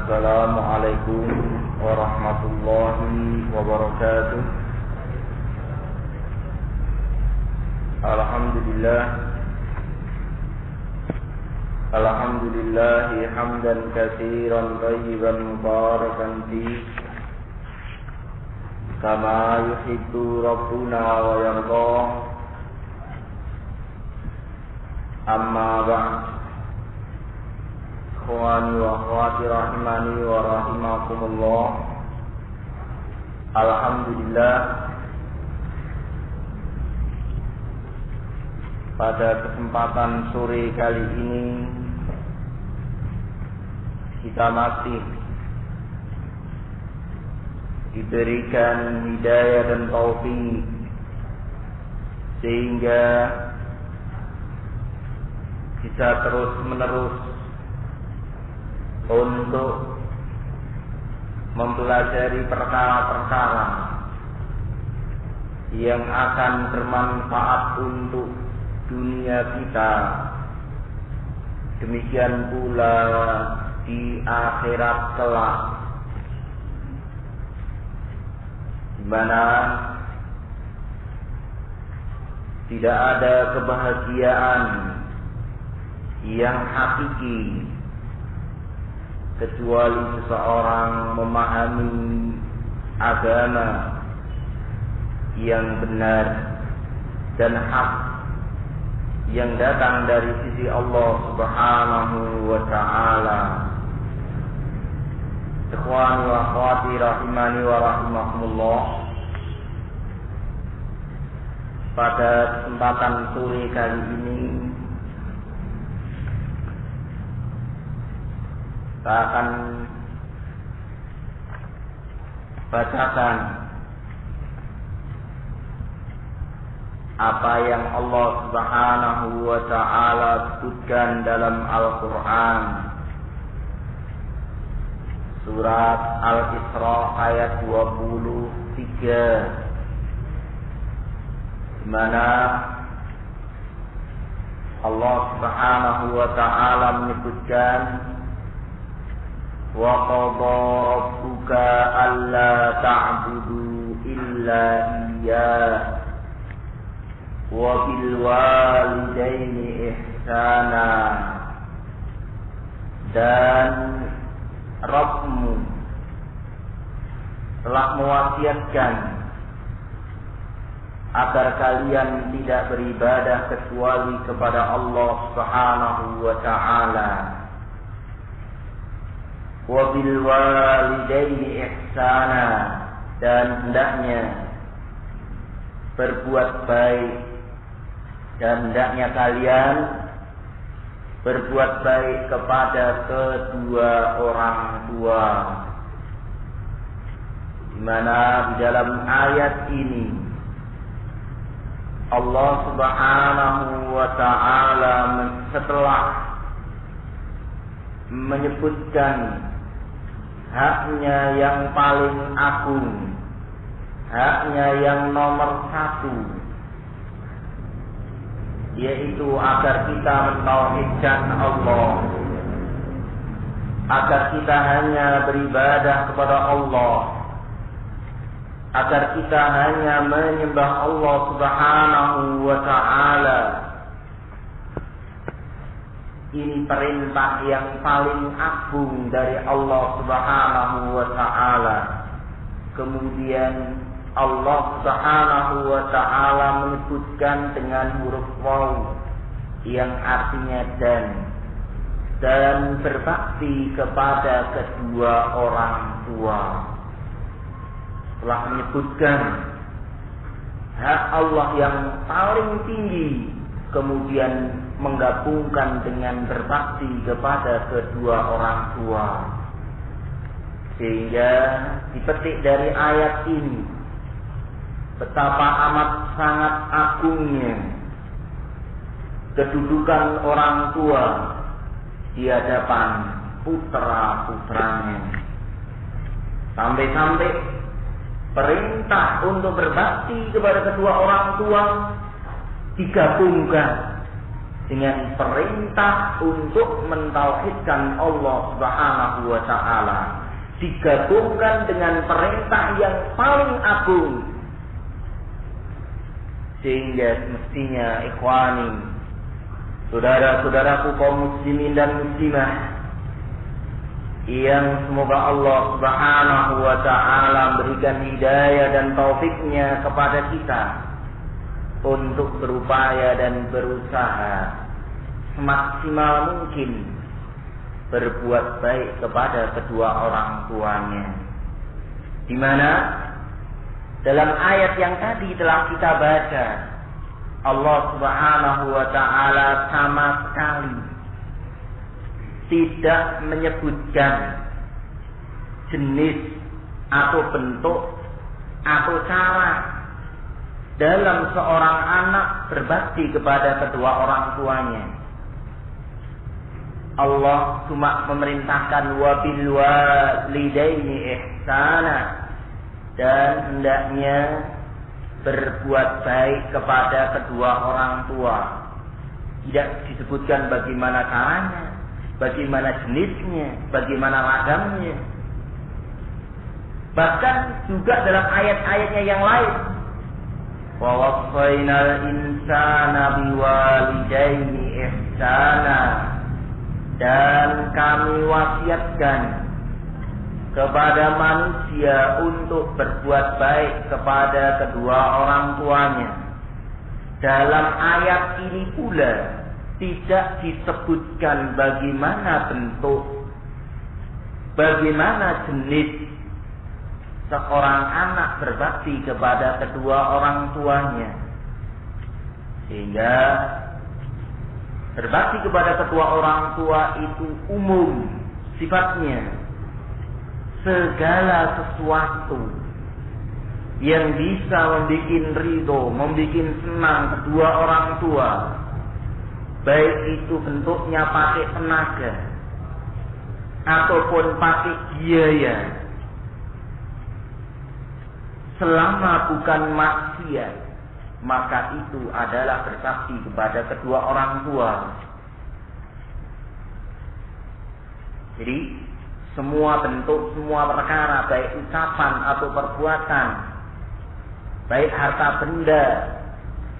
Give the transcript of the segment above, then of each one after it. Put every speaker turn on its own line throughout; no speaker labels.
Assalamualaikum warahmatullahi wabarakatuh. Alhamdulillah hamdan katsiran thayyiban mubarakan fi kama yuhibbu rabbuna wa yarda. Amma ba'd. Ikhwani wa akhwati rahimani wa rahimakumullah. Alhamdulillah, pada kesempatan sore kali ini kita masih diberikan hidayah dan taufik sehingga kita terus menerus untuk mempelajari perkara-perkara yang akan bermanfaat untuk dunia kita, demikian pula di akhirat kelak, di mana tidak ada kebahagiaan yang hakiki kecuali seseorang memahami agama yang benar dan hak yang datang dari sisi Allah Subhanahu wa ta'ala. Ikhwani wa akhwati rahimani wa rahimakumullah. Pada kesempatan sore kali ini kita akan bacakan apa yang Allah Subhanahu wa ta'ala sebutkan dalam Al-Quran, surat Al-Isra ayat 23, di mana Allah Subhanahu wa ta'ala menyebutkan wa qadha rabbuka alla ta'budu illa iyyah wa bil walidaini ihsana, dan Rabbmu telah mewasiatkan agar kalian tidak beribadah kecuali kepada Allah Subhanahu wa ta'ala. Wa bil walidaini ihsana, dan hendaknya berbuat baik, dan hendaknya kalian berbuat baik kepada kedua orang tua. Di mana di dalam ayat ini Allah Subhanahu wa ta'ala setelah menyebutkan haknya yang paling agung, haknya yang nomor satu, yaitu agar kita mentauhidkan Allah, agar kita hanya beribadah kepada Allah, agar kita hanya menyembah Allah Subhanahu wa ta'ala. Ini perintah yang paling agung dari Allah Subhanahu wa ta'ala. Kemudian Allah Subhanahu wa ta'ala menyebutkan dengan huruf waw yang artinya dan berbakti kepada kedua orang tua. Telah menyebutkan hak Allah yang paling tinggi, kemudian menggabungkan dengan berbakti kepada kedua orang tua. Sehingga dipetik dari ayat ini betapa amat sangat agungnya kedudukan orang tua di hadapan putra-putranya. Sampai-sampai perintah untuk berbakti kepada kedua orang tua digabungkan dengan perintah untuk mentauhidkan Allah Subhanahu wa taala, digabungkan dengan perintah yang paling agung. Sehingga mestinya ikhwani, saudara-saudaraku kaum muslimin dan muslimah, yang semoga Allah Subhanahu wa taala berikan hidayah dan taufiknya kepada kita untuk berupaya dan berusaha semaksimal mungkin berbuat baik kepada kedua orang tuanya. Di mana dalam ayat yang tadi telah kita baca, Allah Subhanahu wa taala sama sekali tidak menyebutkan jenis atau bentuk atau cara dalam seorang anak berbakti kepada kedua orang tuanya. Allah cuma memerintahkan wabil walidaini ihsana, dan hendaknya berbuat baik kepada kedua orang tua. Tidak disebutkan bagaimana caranya, bagaimana jenisnya, bagaimana ragamnya. Bahkan juga dalam ayat-ayatnya yang lain, wa wassaynal insana biwalidayni ihsana, dan kami wasiatkan kepada manusia untuk berbuat baik kepada kedua orang tuanya. Dalam ayat ini pula tidak disebutkan bagaimana bentuk, bagaimana jenis seorang anak berbakti kepada kedua orang tuanya. Sehingga berbakti kepada kedua orang tua itu umum sifatnya. Segala sesuatu yang bisa membuat ridho, membuat senang kedua orang tua, baik itu bentuknya pakai tenaga ataupun pakai biaya, selama bukan maksiat, maka itu adalah berbakti kepada kedua orang tua. Jadi semua bentuk, semua perkara, baik ucapan atau perbuatan, baik harta benda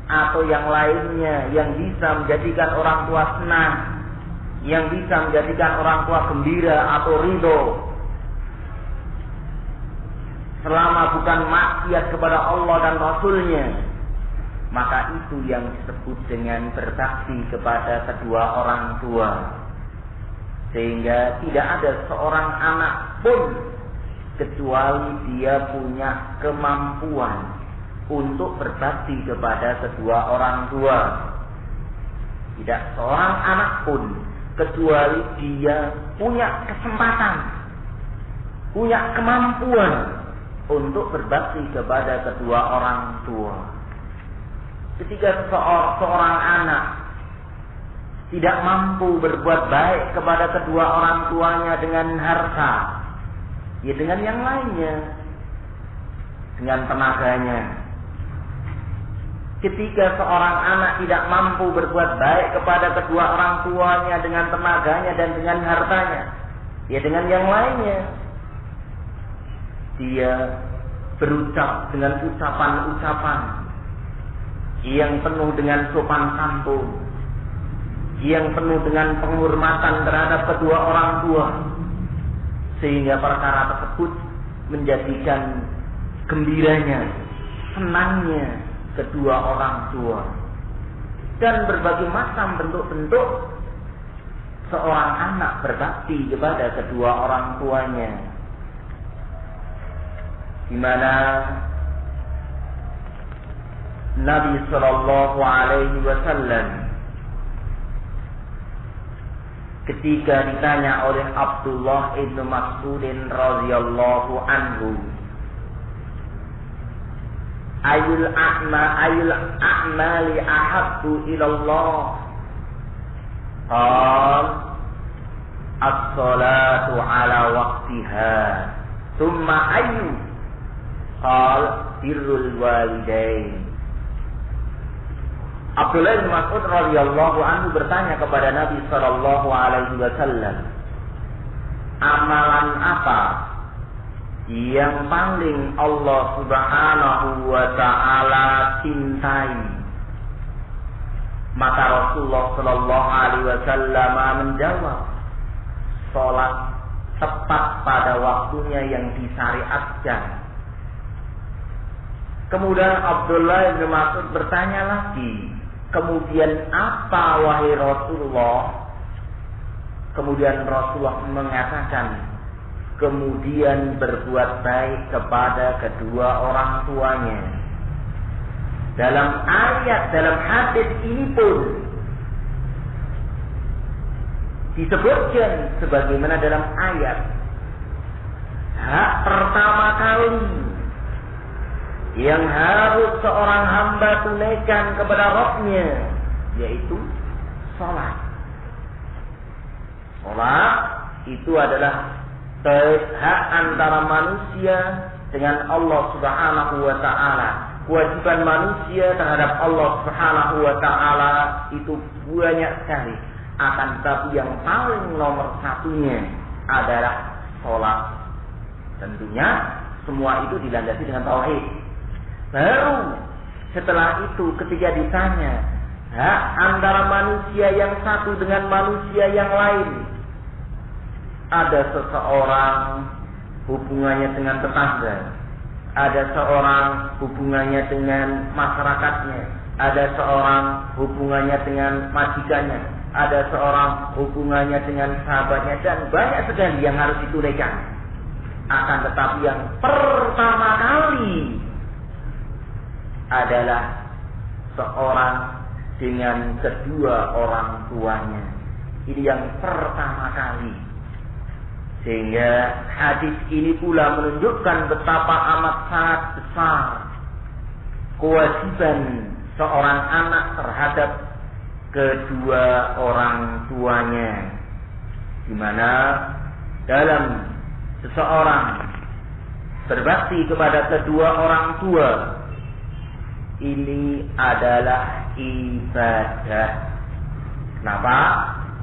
atau yang lainnya yang bisa menjadikan orang tua senang, yang bisa menjadikan orang tua gembira atau ridho, selama bukan maksiat kepada Allah dan Rasulnya, maka itu yang disebut dengan berbakti kepada kedua orang tua. Sehingga tidak ada seorang anak pun kecuali dia punya kemampuan untuk berbakti kepada kedua orang tua. Tidak seorang anak pun kecuali dia punya kesempatan, punya kemampuan untuk berbakti kepada kedua orang tua. Ketika seorang anak tidak mampu berbuat baik kepada kedua orang tuanya dengan harta, ya dengan yang lainnya, dengan tenaganya. Ketika seorang anak tidak mampu berbuat baik kepada kedua orang tuanya dengan tenaganya dan dengan hartanya, ya dengan yang lainnya. Dia berucap dengan ucapan-ucapan yang penuh dengan sopan santun, yang penuh dengan penghormatan terhadap kedua orang tua, sehingga perkara tersebut menjadikan gembiranya, senangnya kedua orang tua. Dan berbagai macam bentuk-bentuk seorang anak berbakti kepada kedua orang tuanya, di mana Nabi Shallallahu Alaihi Wasallam ketika ditanya oleh Abdullah ibn Mas'udin radhiyallahu anhu, ayul a'mali ahabbu ilallah, qal as-salatu ala waqtiha, thumma ayu, qal birrul walidain. Abdullah bin Mas'ud radhiyallahu anhu bertanya kepada Nabi sallallahu alaihi wasallam, amalan apa yang paling Allah Subhanahu wa taala cintai? Maka Rasulullah sallallahu alaihi wasallam menjawab, salat tepat pada waktunya yang disyariatkan. Kemudian Abdullah bin Mas'ud bertanya lagi, kemudian apa wahai Rasulullah? Kemudian Rasulullah mengatakan, kemudian berbuat baik kepada kedua orang tuanya. Dalam ayat, dalam hadis ini pun disebutkan sebagaimana dalam ayat, hak pertama kali yang harus seorang hamba tunaikan kepada Rabb-Nya yaitu salat. Salat itu adalah hak antara manusia dengan Allah Subhanahu wa taala. Kewajiban manusia terhadap Allah Subhanahu wa taala itu banyak sekali. Akan tetapi yang paling nomor satunya adalah salat. Tentunya semua itu dilandasi dengan tauhid. Baru setelah itu ketika ditanya hak antara manusia yang satu dengan manusia yang lain, ada seseorang hubungannya dengan tetangga, ada seorang hubungannya dengan masyarakatnya, ada seorang hubungannya dengan majikannya, ada seorang hubungannya dengan sahabatnya, dan banyak sekali yang harus ditunaikan. Akan tetapi yang pertama kali adalah seorang dengan kedua orang tuanya. Ini yang pertama kali. Sehingga hadis ini pula menunjukkan betapa amat sangat besar kewajiban seorang anak terhadap kedua orang tuanya, di mana dalam seseorang berbakti kepada kedua orang tua ini adalah ibadah. Kenapa?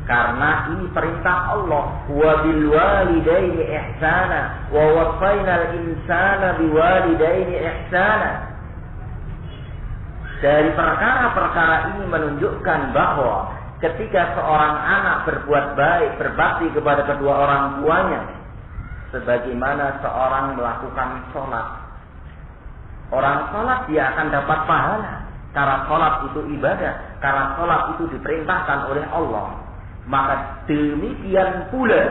Karena ini perintah Allah, wa bil walidaini ihsana wa wasainal insana biwalidaini ihsana. Dari perkara-perkara ini menunjukkan bahwa ketika seorang anak berbuat baik, berbakti kepada kedua orang tuanya, sebagaimana seorang melakukan sholat. Orang sholat dia akan dapat pahala. Karena sholat itu ibadah. Karena sholat itu diperintahkan oleh Allah. Maka demikian pula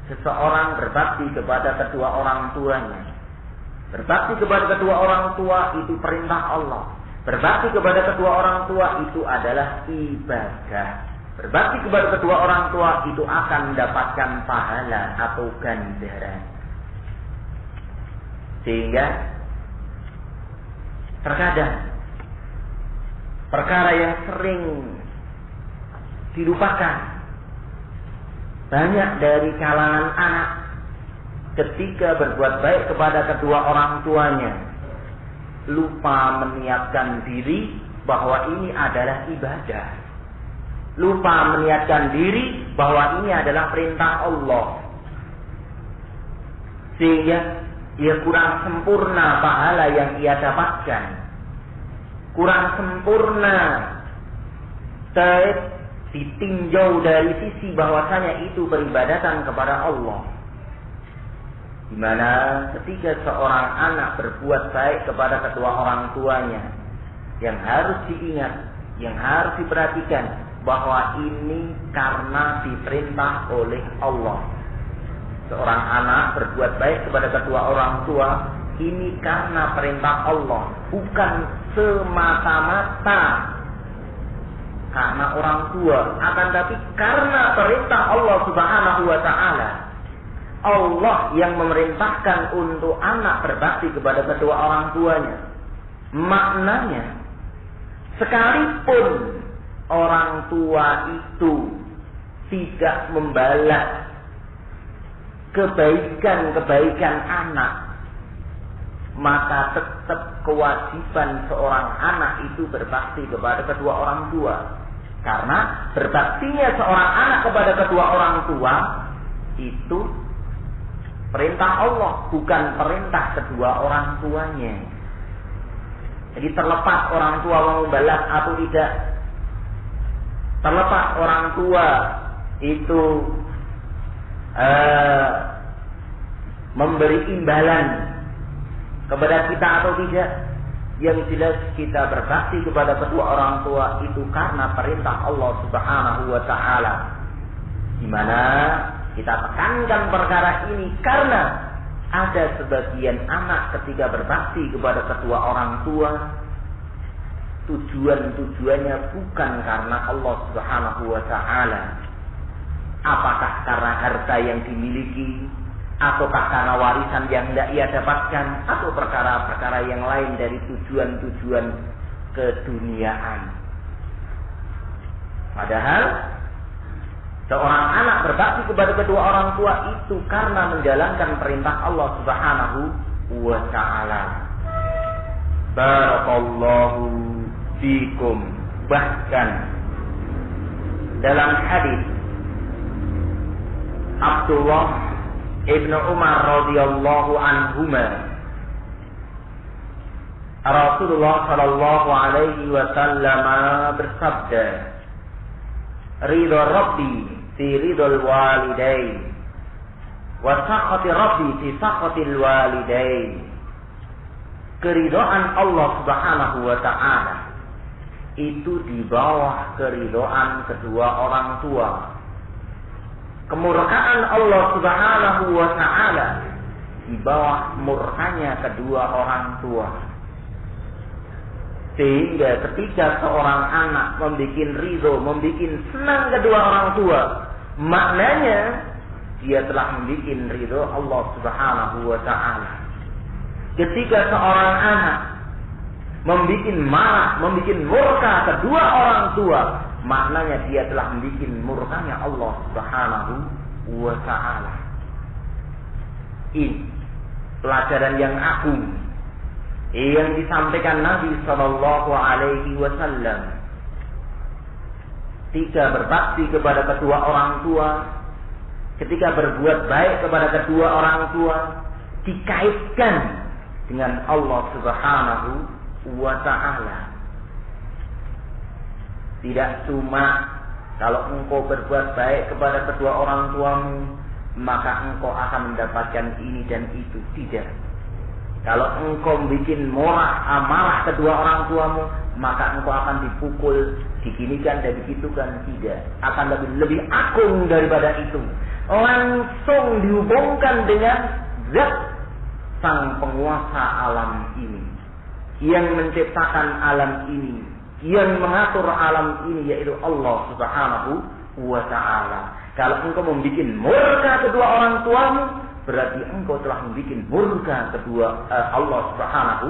seseorang berbakti kepada kedua orang tuanya. Berbakti kepada kedua orang tua itu perintah Allah. Berbakti kepada kedua orang tua itu adalah ibadah. Berbakti kepada kedua orang tua itu akan mendapatkan pahala atau ganjaran. Sehingga terkadang perkara yang sering dilupakan banyak dari kalangan anak ketika berbuat baik kepada kedua orang tuanya, lupa meniatkan diri bahwa ini adalah ibadah, lupa meniatkan diri bahwa ini adalah perintah Allah, sehingga ia kurang sempurna pahala yang ia dapatkan, kurang sempurna ditinjau dari sisi bahwasanya itu beribadatan kepada Allah. Di mana ketika seorang anak berbuat baik kepada kedua orang tuanya, yang harus diingat, yang harus diperhatikan bahwa ini karena diperintah oleh Allah. Seorang anak berbuat baik kepada kedua orang tua ini karena perintah Allah, bukan semata-mata karena orang tua, akan tapi karena perintah Allah Subhanahu wa taala. Allah yang memerintahkan untuk anak berbakti kepada kedua orang tuanya. Maknanya, sekalipun orang tua itu tidak membalas kebaikan-kebaikan anak, maka tetap kewajiban seorang anak itu berbakti kepada kedua orang tua. Karena berbaktinya seorang anak kepada kedua orang tua itu perintah Allah, bukan perintah kedua orang tuanya. Jadi terlepas orang tua mau membalas atau tidak, terlepas orang tua itu memberi imbalan kepada kita atau tidak, yang jelas kita berbakti kepada kedua orang tua itu karena perintah Allah Subhanahu wa taala. Di mana kita tekankan perkara ini karena ada sebagian anak ketika berbakti kepada kedua orang tua tujuannya bukan karena Allah Subhanahu wa taala. Apakah karena harta yang dimiliki, ataukah karena warisan yang tidak ia dapatkan, atau perkara-perkara yang lain dari tujuan-tujuan keduniaan. Padahal seorang anak berbakti kepada kedua orang tua itu karena menjalankan perintah Allah Subhanahu wa taala. Barakallahu fikum. Bahkan dalam hadis Abdullah Ibnu Umar radhiyallahu anhuma, Rasulullah sallallahu alaihi wasallam bersabda, "Ridha Rabbi fi ridhal walidain, wa sakhati Rabbi fi sakhatil walidain." Keridhaan Allah Subhanahu wa taala itu di bawah keridhaan kedua orang tua. Kemurkaan Allah Subhanahu wa taala di bawah murkanya kedua orang tua. Sehingga ketika seorang anak membuat ridho, membuat senang kedua orang tua, maknanya dia telah membuat ridho Allah Subhanahu wa taala. Ketika seorang anak membuat marah, membuat murka kedua orang tua, maknanya dia telah membuat murkanya Allah Subhanahu wa taala. Ini pelajaran yang agung yang disampaikan Nabi sallallahu alaihi wasallam. Ketika berbakti kepada kedua orang tua, ketika berbuat baik kepada kedua orang tua, dikaitkan dengan Allah Subhanahu wa ta'ala. Tidak cuma kalau engkau berbuat baik kepada kedua orang tuamu, maka engkau akan mendapatkan ini dan itu. Tidak. Kalau engkau bikin marah kedua orang tuamu, maka engkau akan dipukul, diginikan dan begitukan. Tidak. Akan lebih agung daripada itu. Langsung dihubungkan dengan zat sang penguasa alam ini, yang menciptakan alam ini, yang mengatur alam ini, yaitu Allah Subhanahu wa ta'ala. Kalau engkau membuat murka kedua orang tuamu, berarti engkau telah membuat murka kedua Allah Subhanahu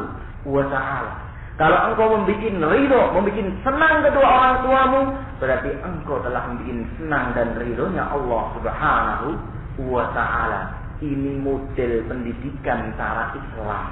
wa ta'ala. Kalau engkau membuat ridho, membuat senang kedua orang tuamu, berarti engkau telah membuat senang dan ridhonya Allah Subhanahu wa ta'ala. Ini model pendidikan cara Islam.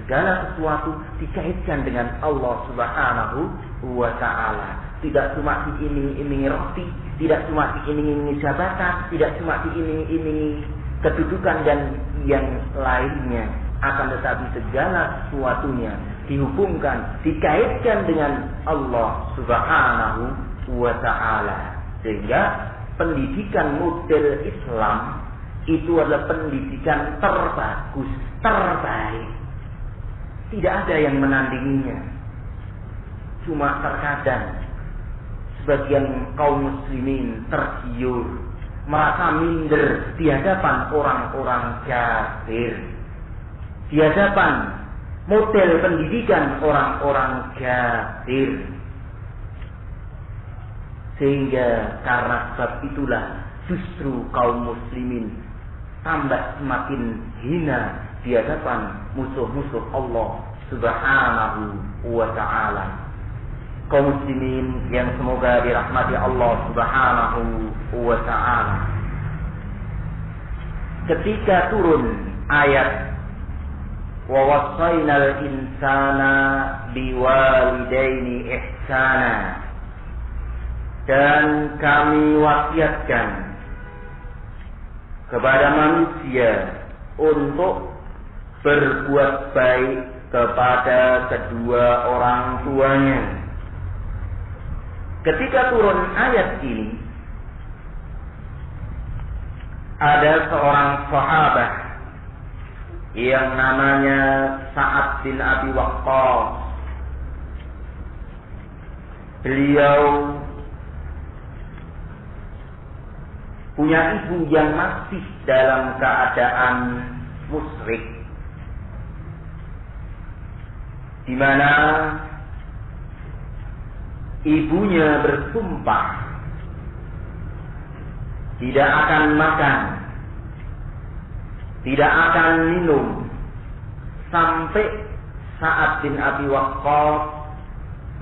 Segala sesuatu dikaitkan dengan Allah Subhanahu wa ta'ala. Tidak cuma diiming-imingi roti, tidak cuma diiming-imingi jabatan, tidak cuma diiming-imingi kedudukan dan yang lainnya. Akan tetapi segala sesuatunya dihubungkan, dikaitkan dengan Allah Subhanahu wa ta'ala. Sehingga pendidikan model Islam itu adalah pendidikan terbagus, terbaik. Tidak ada yang menandinginya. Cuma terkadang sebagian kaum muslimin tergiur, merasa minder di hadapan orang-orang kafir, di hadapan model pendidikan orang-orang kafir. Sehingga karena sebab itulah justru kaum muslimin tambah semakin hina di hadapan musuh-musuh Allah Subhanahu wa ta'ala. Kaum muslimin yang semoga dirahmati Allah Subhanahu wa ta'ala, ketika turun ayat wa wassaynal insana biwalidaini ihsana, dan kami wasiatkan kepada manusia untuk berbuat baik kepada kedua orang tuanya. Ketika turun ayat ini, ada seorang sahabat yang namanya Sa'ad bin Abi Waqqas. Beliau punya ibu yang masih dalam keadaan musyrik, di mana ibunya bersumpah tidak akan makan, tidak akan minum sampai Sa'ad bin Abi Waqqas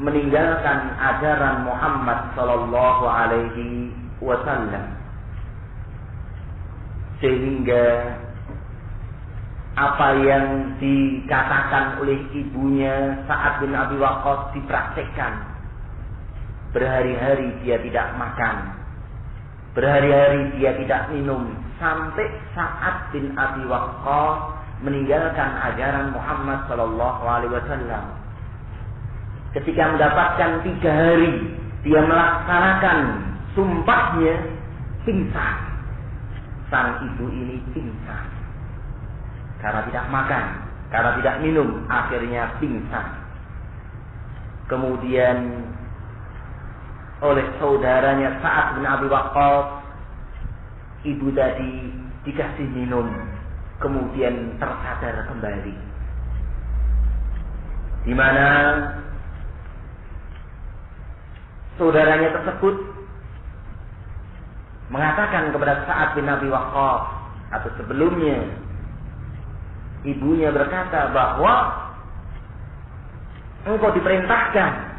meninggalkan ajaran Muhammad sallallahu alaihi wasallam. Sehingga apa yang dikatakan oleh ibunya Sa'ad bin Abi Waqqas dipraktekkan. Berhari-hari dia tidak makan, berhari-hari dia tidak minum, sampai Sa'ad bin Abi Waqqas meninggalkan ajaran Muhammad sallallahu alaihi wasallam. Ketika mendapatkan 3 hari dia melaksanakan sumpahnya, pingsan. Sang ibu ini pingsan karena tidak makan, karena tidak minum, akhirnya pingsan. Kemudian oleh saudaranya Sa'ad bin Abi Waqqas, ibu tadi dikasih minum, kemudian tersadar kembali. Di mana saudaranya tersebut mengatakan kepada Sa'ad bin Abi Waqqas, atau sebelumnya ibunya berkata bahwa engkau diperintahkan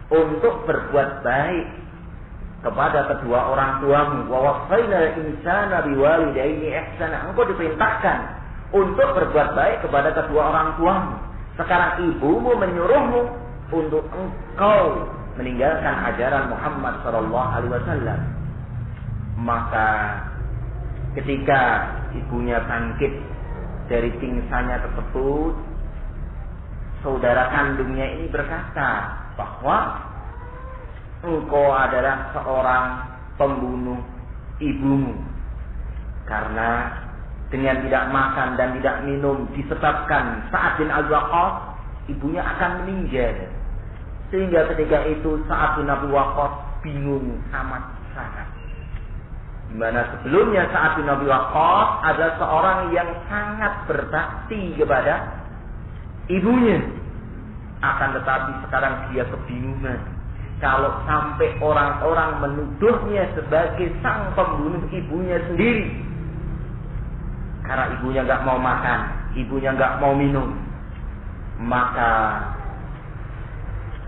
untuk berbuat baik kepada kedua orang tuamu. Wa wassaynal insana biwalidayni ihsana. Engkau diperintahkan untuk berbuat baik kepada kedua orang tuamu. Sekarang ibumu menyuruhmu untuk engkau meninggalkan ajaran Muhammad sallallahu alaihi wasallam. Maka ketika ibunya bangkit dari pingsannya tersebut, saudara kandungnya ini berkata bahwa engkau adalah seorang pembunuh ibumu, karena dengan tidak makan dan tidak minum disebabkan Sa'ad bin Abi Waqqas, ibunya akan meninggal. Sehingga ketika itu Sa'ad bin Abi Waqqas bingung amat sangat. Di mana sebelumnya Sa'ad bin Abi Waqqas adalah seorang yang sangat berbakti kepada ibunya. Akan tetapi sekarang dia kebingungan. Kalau sampai orang-orang menuduhnya sebagai sang pembunuh ibunya sendiri, karena ibunya nggak mau makan, ibunya nggak mau minum, maka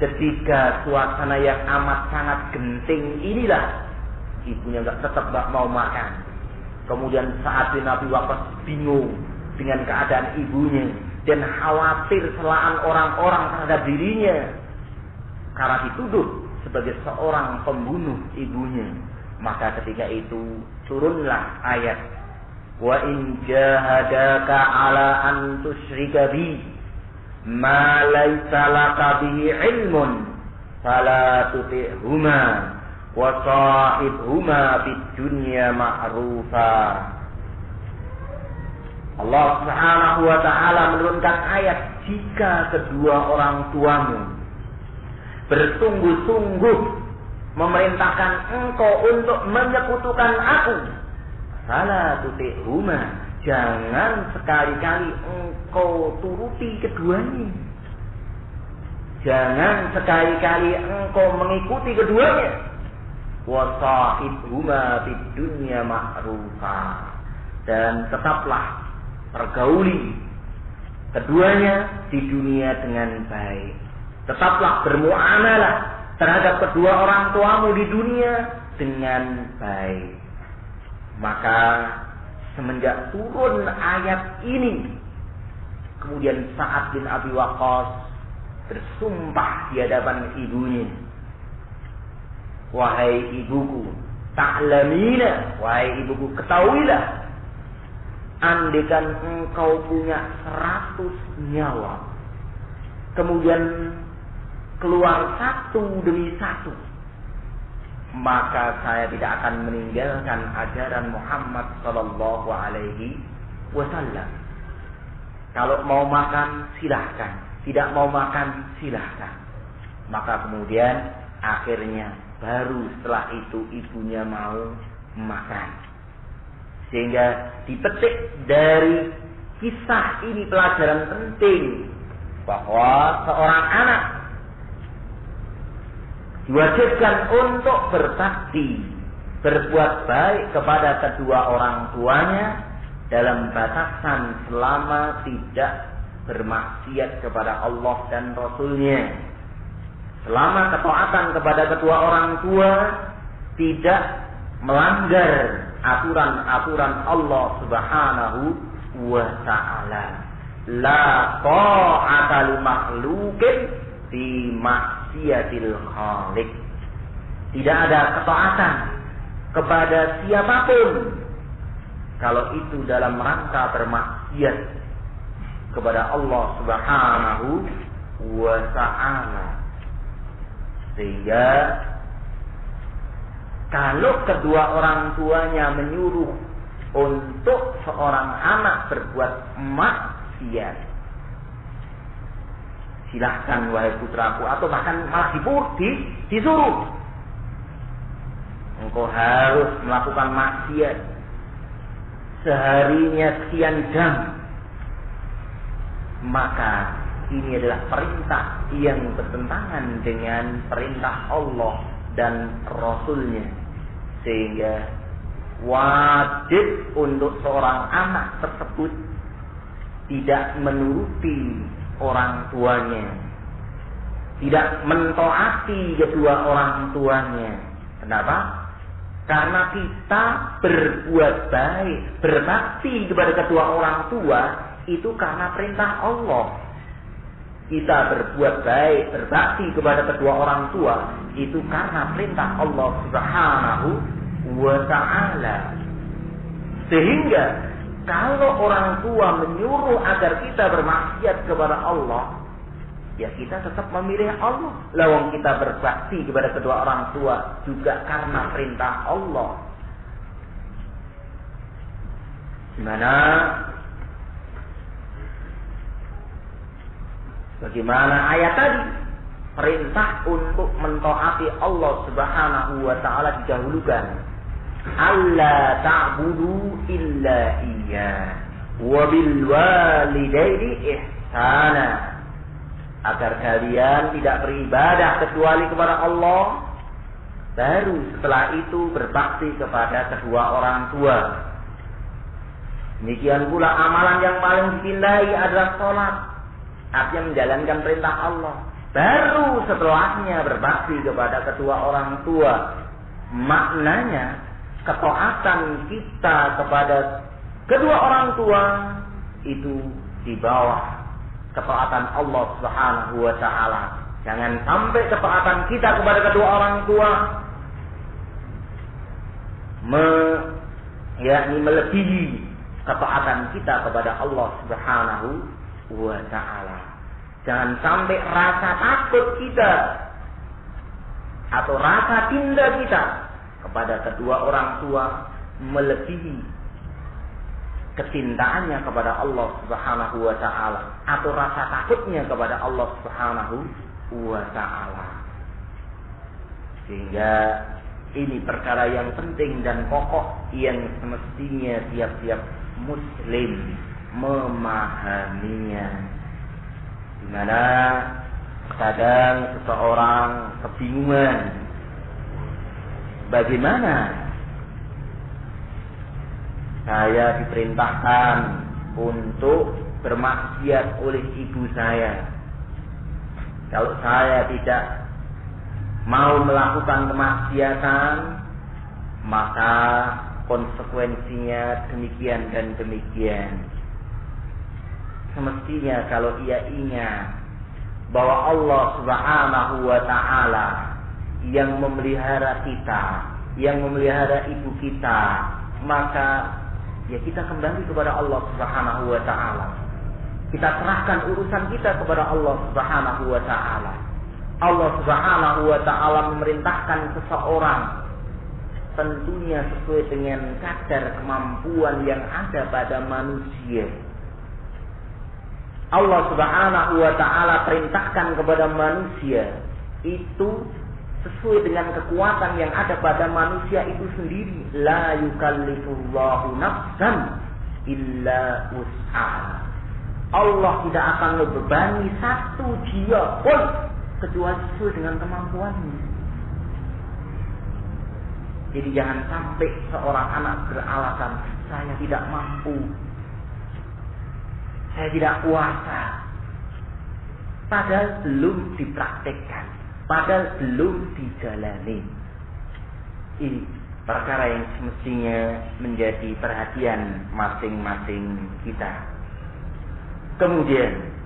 ketika suasana yang amat sangat genting inilah, ibunya tetap nggak mau makan. Kemudian Sa'ad bin Abi Waqqas bingung dengan keadaan ibunya dan khawatir celaan orang-orang terhadap dirinya karena dituduh sebagai seorang pembunuh ibunya. Maka ketika itu turunlah ayat, wa in jahadaka ala an tusyrika bi ma laysa laka bihi ilmun fala tuti'huma wa sahibhuma fid dunya ma'rufa. Allah Subhanahu wa taala menurunkan ayat, jika kedua orang tuamu bersungguh-sungguh memerintahkan engkau untuk menyekutukan aku, fala tuti'huma, jangan sekali-kali engkau turuti keduanya. Jangan sekali-kali engkau mengikuti keduanya. Wa sahibhuma fid dunya ma'rufa, dan tetaplah pergauli keduanya di dunia dengan baik. Tetaplah bermuamalah terhadap kedua orang tuamu di dunia dengan baik. Maka semenjak turun ayat ini, Kemudian Sa'ad bin Abi Waqqas bersumpah di hadapan ibunya, wahai ibuku, ta'lamina, wahai ibuku, ketahuilah, andaikan engkau punya 100 nyawa, kemudian keluar satu demi satu, maka saya tidak akan meninggalkan ajaran Muhammad sallallahu alaihi wasallam. Kalau mau makan silahkan, tidak mau makan silahkan. Maka kemudian akhirnya baru setelah itu ibunya mau makan. Sehingga dipetik dari kisah ini pelajaran penting bahwa seorang anak diwajibkan untuk berbakti, berbuat baik kepada kedua orang tuanya dalam batasan selama tidak bermaksiat kepada Allah dan Rasul-Nya. Selama ketaatan kepada kedua orang tua tidak melanggar aturan-aturan Allah Subhanahu wa ta'ala. La ta'ata li makhluqin fi maksiatil khaliq. Tidak ada ketaatan kepada siapapun kalau itu dalam rangka bermaksiat kepada Allah Subhanahu wa ta'ala. Sehingga kalau kedua orang tuanya menyuruh untuk seorang anak berbuat maksiat, silahkan wahai putraku, atau bahkan malah disuruh, engkau harus melakukan maksiat seharinya sekian jam, maka ini adalah perintah yang bertentangan dengan perintah Allah dan Rasul-Nya. Sehingga wajib untuk seorang anak tersebut tidak menuruti orang tuanya, tidak mentaati kedua orang tuanya. Kenapa? Karena kita berbuat baik, berbakti kepada kedua orang tua itu karena perintah Allah. Kita berbuat baik, berbakti kepada kedua orang tua itu karena perintah Allah Subhanahu wa ta'ala. Sehingga kalau orang tua menyuruh agar kita bermaksiat kepada Allah, ya kita tetap memilih Allah. Lawang kita berbakti kepada kedua orang tua juga karena perintah Allah. Dimana bagaimana ayat tadi, perintah untuk mentaati Allah Subhanahu wa ta'ala didahulukan. Alla ta'budu illa iyyah wa bil walidaini ihsana. Agar kalian tidak beribadah kecuali kepada Allah, baru setelah itu berbakti kepada kedua orang tua. Demikian pula amalan yang paling dicintai adalah sholat, artinya menjalankan perintah Allah. Baru setelahnya berbakti kepada kedua orang tua. Maknanya ketaatan kita kepada kedua orang tua itu di bawah ketaatan Allah Subhanahu wa ta'ala. Jangan sampai ketaatan kita kepada kedua orang tua melebihi ketaatan kita kepada Allah Subhanahu wa ta'ala. Jangan sampai rasa takut kita atau rasa cinta kita kepada kedua orang tua melebihi kecintaannya kepada Allah Subhanahu wa ta'ala atau rasa takutnya kepada Allah Subhanahu wa ta'ala. Sehingga ini perkara yang penting dan pokok yang semestinya tiap-tiap muslim memahaminya. Di mana kadang seseorang kebingungan bagaimana saya diperintahkan untuk bermaksiat oleh ibu saya. Kalau saya tidak mau melakukan kemaksiatan, maka konsekuensinya demikian dan demikian. semestinya kalau ia ingat bahwa Allah Subhanahu wa ta'ala yang memelihara kita, yang memelihara ibu kita, maka ya kita kembali kepada Allah Subhanahu wa ta'ala. Kita serahkan urusan kita kepada Allah Subhanahu wa ta'ala. Allah Subhanahu wa ta'ala memerintahkan seseorang tentunya sesuai dengan kadar kemampuan yang ada pada manusia. Allah Subhanahu wa ta'ala perintahkan kepada manusia itu sesuai dengan kekuatan yang ada pada manusia itu sendiri. La yukallifullahu nafsan illa wus'aha. Allah tidak akan membebani satu jiwa pun kecuali sesuai dengan kemampuannya. Jadi jangan sampai seorang anak beralasan, saya tidak mampu, saya tidak kuasa, padahal belum dipraktekkan, padahal belum dijalani. Ini perkara yang semestinya menjadi perhatian masing-masing kita. Kemudian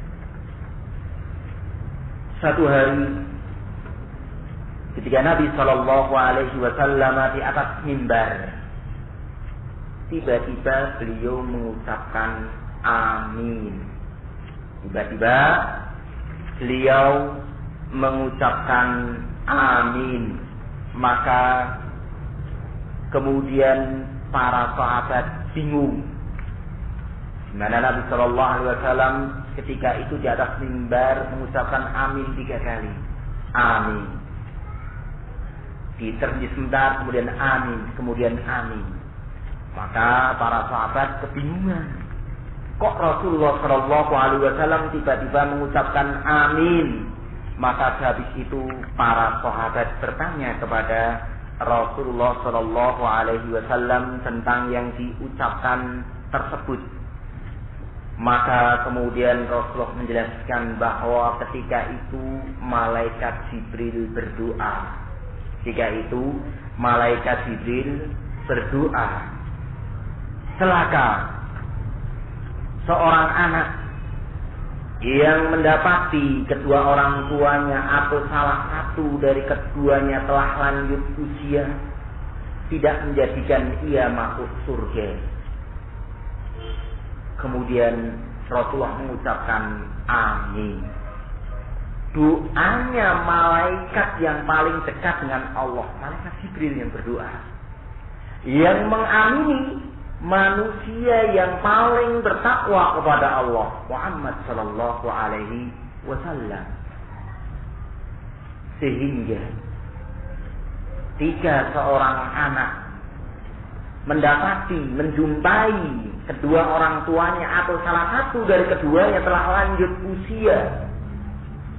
satu hari ketika Nabi Shallallahu Alaihi Wasallam di atas mimbar, tiba-tiba beliau mengucapkan amin. Tiba-tiba beliau mengucapkan amin. Maka kemudian para sahabat bingung. Di mana Nabi Shallallahu Alaihi Wasallam ketika itu di atas mimbar mengucapkan amin 3 kali. Amin. Diterjemah sebentar, kemudian amin, kemudian amin. Maka para sahabat kebingungan. Kok Rasulullah Shallallahu Alaihi Wasallam tiba-tiba mengucapkan amin? Maka habis itu para sahabat bertanya kepada Rasulullah Shallallahu Alaihi Wasallam tentang yang diucapkan tersebut. Maka kemudian Rasulullah menjelaskan bahwa ketika itu malaikat Jibril berdoa. Ketika itu malaikat Jibril berdoa. Celaka seorang anak yang mendapati kedua orang tuanya atau salah satu dari keduanya telah lanjut usia, tidak menjadikan ia masuk surga. Kemudian Rasulullah mengucapkan amin. Doanya malaikat yang paling dekat dengan Allah, malaikat Jibril yang berdoa. Yang mengamini manusia yang paling bertakwa kepada Allah, Muhammad sallallahu alaihi wasallam. Sehingga jika seorang anak menjumpai kedua orang tuanya atau salah satu dari keduanya telah lanjut usia,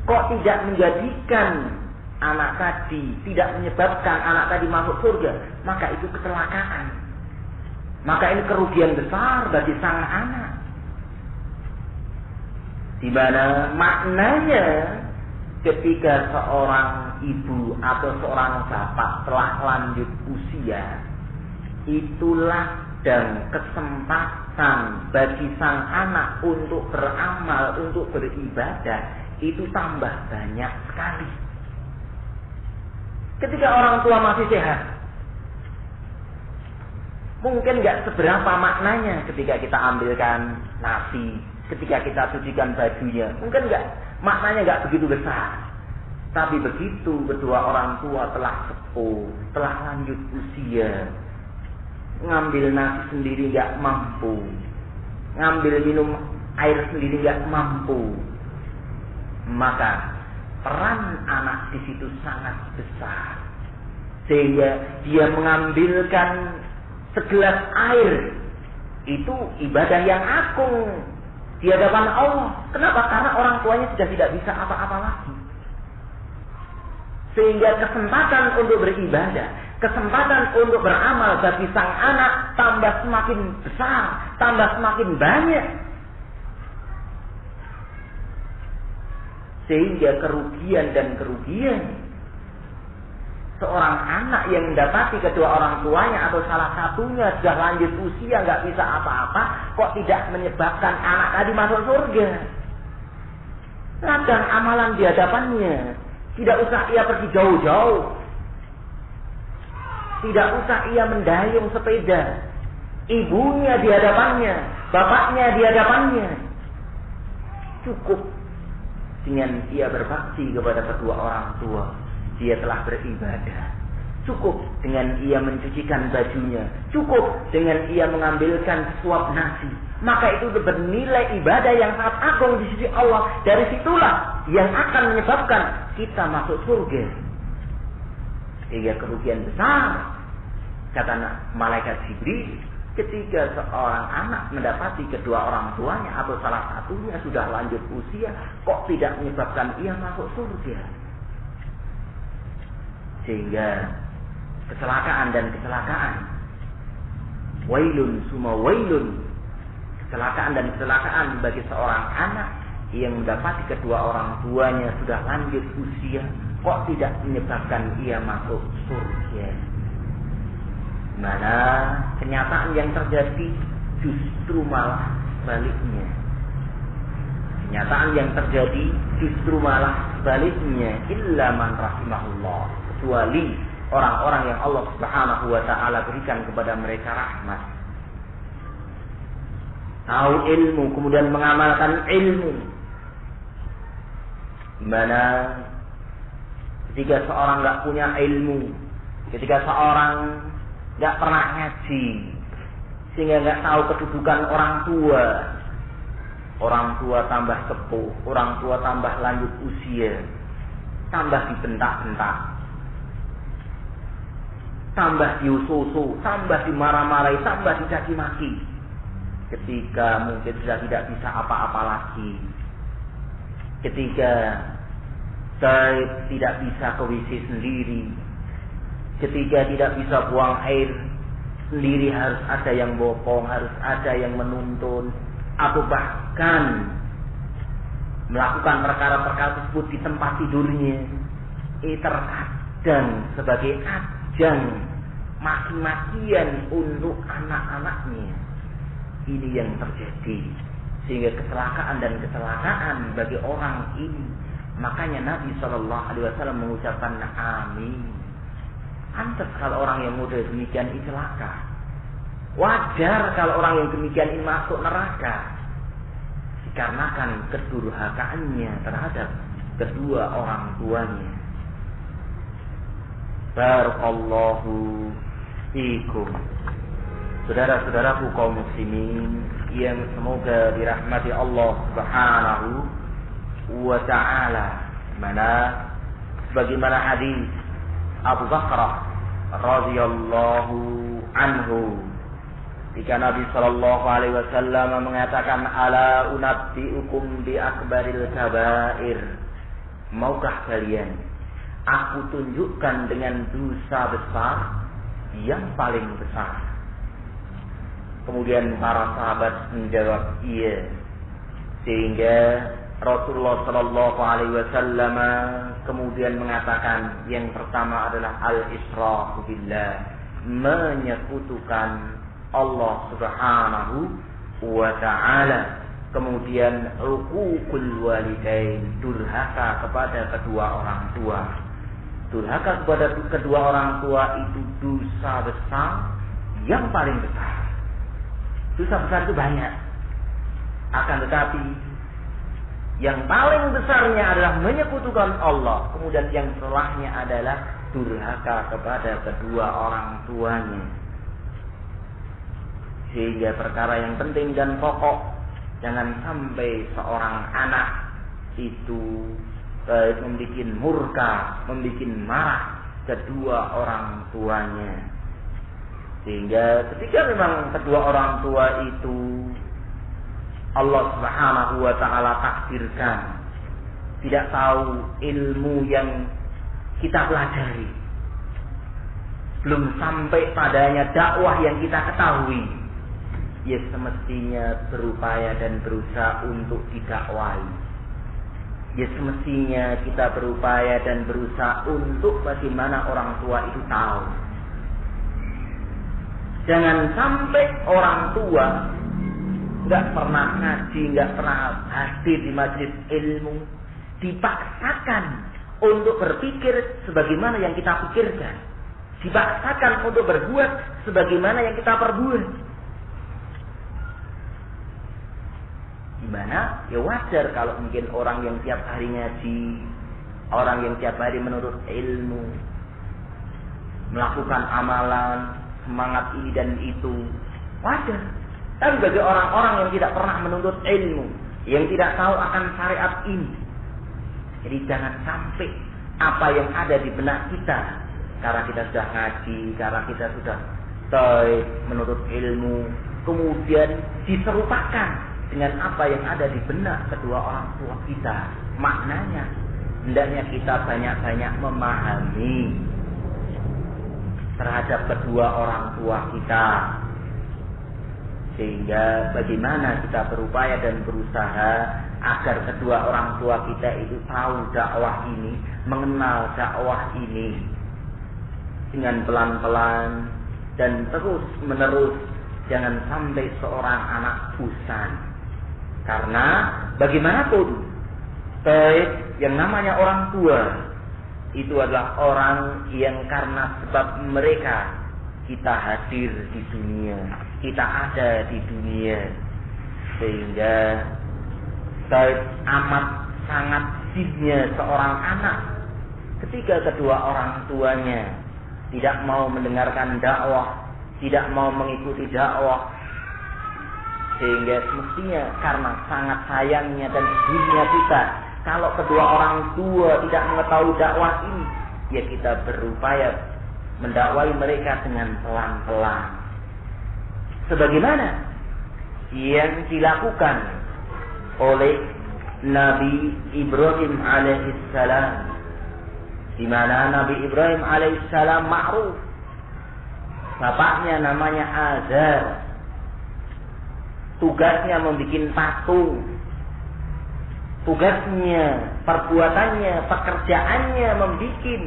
kok tidak menjadikan anak tadi, tidak menyebabkan anak tadi masuk surga, maka itu kecelakaan. Maka ini kerugian besar bagi sang anak. Di mana maknanya ketika seorang ibu atau seorang bapak telah lanjut usia, itulah dan kesempatan bagi sang anak untuk beramal, untuk beribadah itu tambah banyak sekali. Ketika orang tua masih sehat, mungkin nggak seberapa maknanya ketika kita ambilkan nasi, ketika kita cucikan bajunya, mungkin maknanya nggak begitu besar. Tapi begitu kedua orang tua telah sepuh, telah lanjut usia, ngambil nasi sendiri nggak mampu, ngambil minum air sendiri nggak mampu, maka peran anak di situ sangat besar. Sehingga dia mengambilkan segelas air itu ibadah yang agung di hadapan Allah. Kenapa? Karena orang tuanya sudah tidak bisa apa-apa lagi. Sehingga kesempatan untuk beribadah, kesempatan untuk beramal bagi sang anak tambah semakin besar, tambah semakin banyak. Sehingga kerugian dan kerugian seorang anak yang mendapati kedua orang tuanya atau salah satunya sudah lanjut usia nggak bisa apa-apa, kok tidak menyebabkan anak tadi masuk surga? Ladang amalan di hadapannya, tidak usah ia pergi jauh-jauh, tidak usah ia mendayung sepeda, ibunya di hadapannya, bapaknya di hadapannya, cukup dengan ia berbakti kepada kedua orang tua, dia telah beribadah. Cukup dengan ia mencucikan bajunya, cukup dengan ia mengambilkan suap nasi, maka itu bernilai ibadah yang sangat agung di sisi Allah. Dari situlah yang akan menyebabkan kita masuk surga. Sehingga kerugian besar, kata malaikat Jibril, ketika seorang anak mendapati kedua orang tuanya atau salah satunya sudah lanjut usia, kok tidak menyebabkan ia masuk surga? Sehingga kecelakaan dan kecelakaan, wailun summa wailun, kecelakaan dan kecelakaan bagi seorang anak yang mendapati kedua orang tuanya sudah lanjut usia, kok tidak menyebabkan ia masuk surga? Mana kenyataan yang terjadi justru malah sebaliknya. Kenyataan yang terjadi justru malah sebaliknya. Illa man rahimahullah, kecuali orang-orang yang Allah Subhanahu wa ta'ala berikan kepada mereka rahmat. Tahu ilmu, kemudian mengamalkan ilmu. Dimana ketika seorang nggak punya ilmu, ketika seorang nggak pernah ngaji, sehingga nggak tahu kedudukan orang tua tambah sepuh, orang tua tambah lanjut usia, tambah dibentak-bentak, tambah diususu, tambah dimarah-marahi, tambah dicaci maki. Ketika mungkin sudah tidak bisa apa-apa lagi, ketika saya tidak bisa ke WC sendiri, ketika tidak bisa buang air sendiri, harus ada yang bopong, harus ada yang menuntun, atau bahkan melakukan perkara-perkara tersebut di tempat tidurnya, terkadang sebagai ajang maki-makian untuk anak-anaknya. Ini yang terjadi, sehingga kecelakaan dan kecelakaan bagi orang ini. Makanya Nabi SAW mengucapkan amin. Pantas kalau orang yang model demikian ini celaka. Wajar kalau orang yang demikian ini masuk neraka, dikarenakan kedurhakaannya terhadap kedua orang tuanya. Barakallahu fikum. Saudara-saudaraku kaum muslimin yang semoga dirahmati Allah Subhanahu wa ta'ala, mana sebagaimana hadis Abu Bakar radhiyallahu anhu, ketika Nabi sallallahu alaihi wasallam mengatakan, ala unabbiukum bi akbaril kabair, maukah kalian aku tunjukkan dengan dosa besar yang paling besar? Kemudian para sahabat menjawab iya, sehingga Rasulullah sallallahu alaihi wasallam kemudian mengatakan yang pertama adalah al-israfu billah, menyekutukan Allah Subhanahu wa ta'ala. Kemudian uququl walidain, durhaka kepada kedua orang tua. Durhaka kepada kedua orang tua itu dosa besar yang paling besar. Dosa besar itu banyak, akan tetapi yang paling besarnya adalah menyekutukan Allah. Kemudian yang setelahnya adalah durhaka kepada kedua orang tuanya. Sehingga perkara yang penting dan pokok, jangan sampai seorang anak itu membuat murka, membuat marah kedua orang tuanya. Sehingga ketika memang kedua orang tua itu Allah Subhanahu wa ta'ala takdirkan tidak tahu ilmu yang kita pelajari, belum sampai padanya dakwah yang kita ketahui, ya semestinya berupaya dan berusaha untuk didakwai. Ya semestinya kita berupaya dan berusaha untuk bagaimana orang tua itu tahu. Jangan sampai orang tua nggak pernah ngaji, nggak pernah hadir di majelis ilmu, dipaksakan untuk berpikir sebagaimana yang kita pikirkan, dipaksakan untuk berbuat sebagaimana yang kita perbuat. Gimana? Ya wajar kalau mungkin orang yang tiap hari ngaji, orang yang tiap hari menuntut ilmu, melakukan amalan, semangat ini dan itu, wajar. Tapi bagi orang-orang yang tidak pernah menuntut ilmu, yang tidak tahu akan syariat ini, jadi jangan sampai apa yang ada di benak kita, karena kita sudah ngaji, karena kita sudah menuntut ilmu, kemudian diserupakan dengan apa yang ada di benak kedua orang tua kita. Maknanya, hendaknya kita banyak-banyak memahami terhadap kedua orang tua kita, sehingga bagaimana kita berupaya dan berusaha agar kedua orang tua kita itu tahu dakwah ini, mengenal dakwah ini dengan pelan-pelan dan terus menerus. Jangan sampai seorang anak bosan. Karena bagaimanapun yang namanya orang tua itu adalah orang yang karena sebab mereka kita hadir di dunia, kita ada di dunia, sehingga amat sangat sibuknya seorang anak ketika kedua orang tuanya tidak mau mendengarkan dakwah, tidak mau mengikuti dakwah, sehingga semestinya karena sangat sayangnya dan sedihnya kita kalau kedua orang tua tidak mengetahui dakwah ini, ya kita berupaya mendakwai mereka dengan pelan-pelan, sebagaimana yang dilakukan oleh Nabi Ibrahim alaihissalam, di mana Nabi Ibrahim alaihissalam ma'ruf, bapaknya namanya Azar, tugasnya membuat patung, tugasnya, perbuatannya, pekerjaannya membuat